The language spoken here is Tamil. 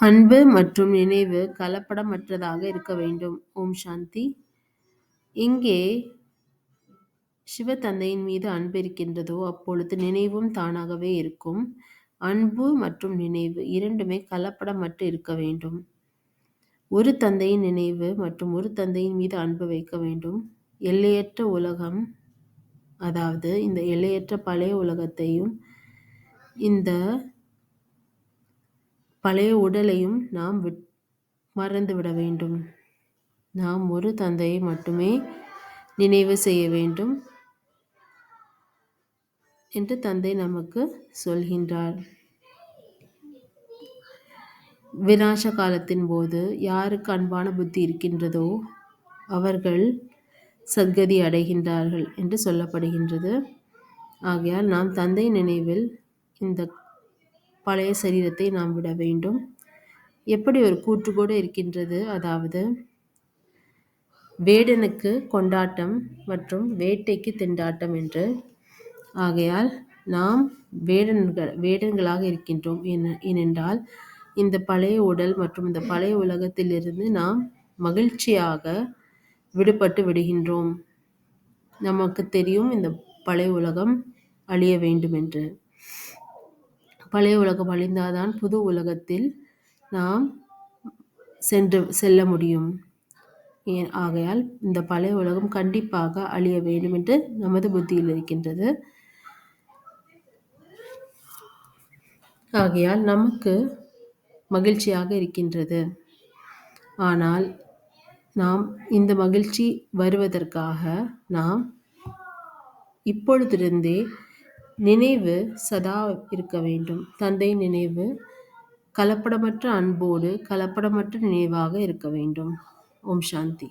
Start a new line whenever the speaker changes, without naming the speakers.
அன்பு மற்றும் நினைவு கலப்படமற்றதாக இருக்க வேண்டும். ஓம் சாந்தி. எங்கே சிவதந்தையின் மீது அன்பு இருக்கின்றதோ அப்பொழுது நினைவும் தானாகவே இருக்கும். அன்பு மற்றும் நினைவு இரண்டுமே கலப்படமற்று இருக்க வேண்டும். ஒரு தந்தையின் நினைவு மற்றும் ஒரு தந்தையின் மீது அன்பு வைக்க வேண்டும். எல்லையற்ற உலகம், அதாவது இந்த எல்லையற்ற பழைய உலகத்தையும் இந்த பழைய உடலையும் நாம் மறந்துவிட வேண்டும். நாம் ஒரு தந்தையை மட்டுமே நினைவு செய்ய வேண்டும் என்று தந்தை நமக்கு சொல்கின்றார். விநாச காலத்தின் போது யாருக்கு அன்பான புத்தி இருக்கின்றதோ அவர்கள் சத்கதி அடைகின்றார்கள் என்று சொல்லப்படுகின்றது. ஆகையால் நாம் தந்தை நினைவில் இந்த பழைய சரீரத்தை நாம் விட வேண்டும். எப்படி ஒரு கூற்று கூட இருக்கின்றது, அதாவது வேடனுக்கு கொண்டாட்டம் மற்றும் வேட்டைக்கு திண்டாட்டம் என்று. ஆகையால் நாம் வேடன்களாக இருக்கின்றோம். ஏனென்றால் இந்த பழைய உடல் மற்றும் இந்த பழைய உலகத்திலிருந்து நாம் மகிழ்ச்சியாக விடுபட்டு விடுகின்றோம். நமக்கு தெரியும் இந்த பழைய உலகம் அழிய வேண்டும் என்று. பழைய உலகம் அழிந்தால்தான் புது உலகத்தில் நாம் செல்ல முடியும். ஆகையால் இந்த பழைய உலகம் கண்டிப்பாக அழிய வேண்டும் என்று நமது புத்தியில் இருக்கின்றது. ஆகையால் நமக்கு மகிழ்ச்சியாக இருக்கின்றது. ஆனால் நாம் இந்த மகிழ்ச்சி வருவதற்காக நாம் இப்பொழுதிருந்தே நினைவு சதா இருக்க வேண்டும். தந்தை நினைவு கலப்படமற்ற அன்போடு கலப்படமற்ற நினைவாக இருக்க வேண்டும். ஓம் சாந்தி.